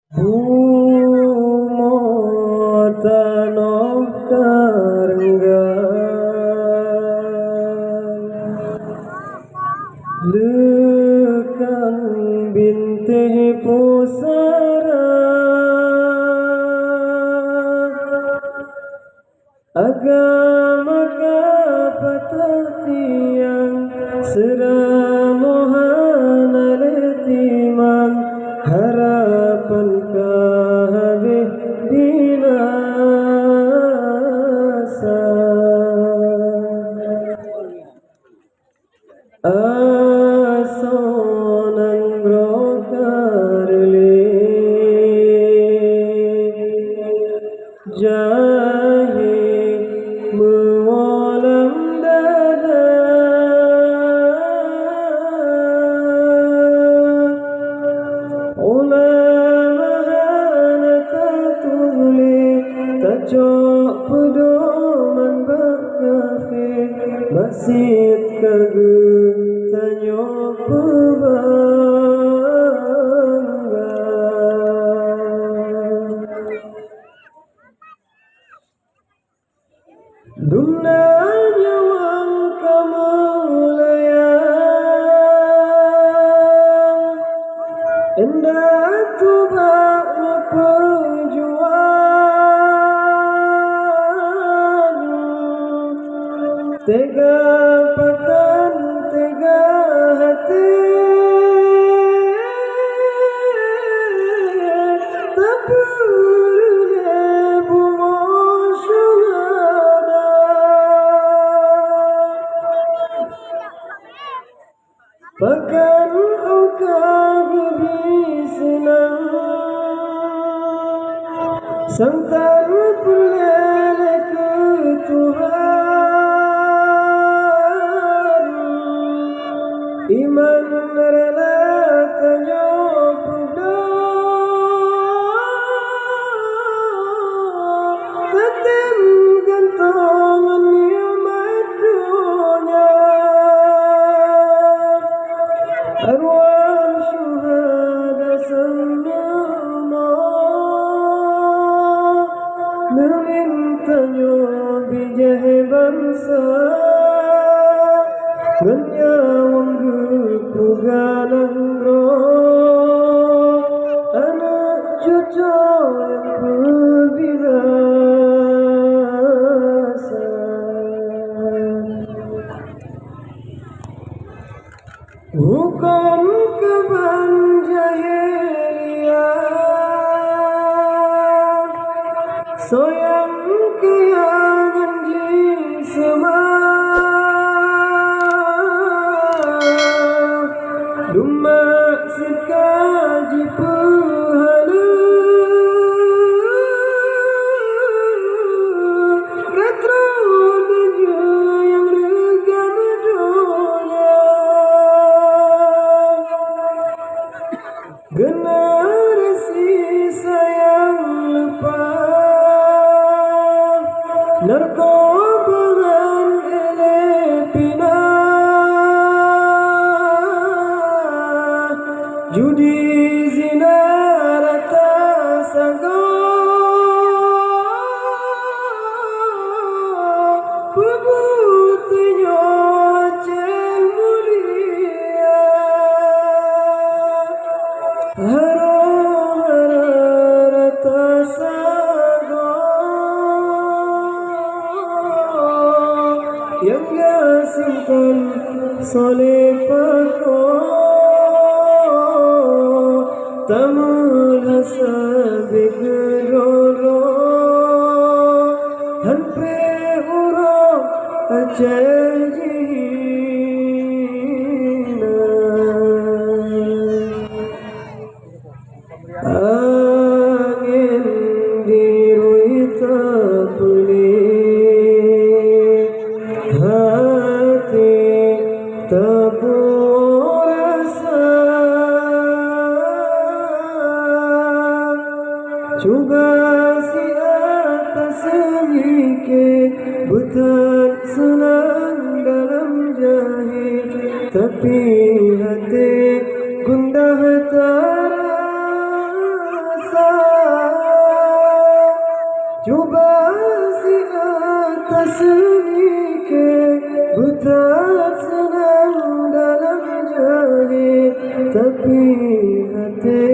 Bumotanokkarga lekang bintih pusara agama kapatatiang seramohan aletiman harapan kahadih binasa asonan brokarli jahe mewalam dada ulamahan tatuli tajok pedoman bakafe masjid kage tanyo pebangga dumna nyawang kamulaya endah tubak perjuangan tega pakan tega hati tak perlu bumo syuhada pakan ukag bisenang santan perlele ke Tuhan iman rela tanyo puda tetem gantongan nikmat dunia arwah syuhada semua nungin tanyo bijah bangsa Genyawang gepuganan roh anak cucu yang berbirasa hukum keban jahiliyah soyang keyangan jisma Dumma sikaji pahala katrodanya yang regam donya generasi sayang lupa narkobangan elepina judi zina rata sago pebutnya cel mulia hara rata sago yang yasinkan soleh pakor tamul hasabik roro han pre uro ajajina angin dirui tapuli hati tapu juga si atas sedikit bukan senang dalam jahit tapi hati gundah terasa Cuba si atas ke buta senang dalam jahit, tapi hati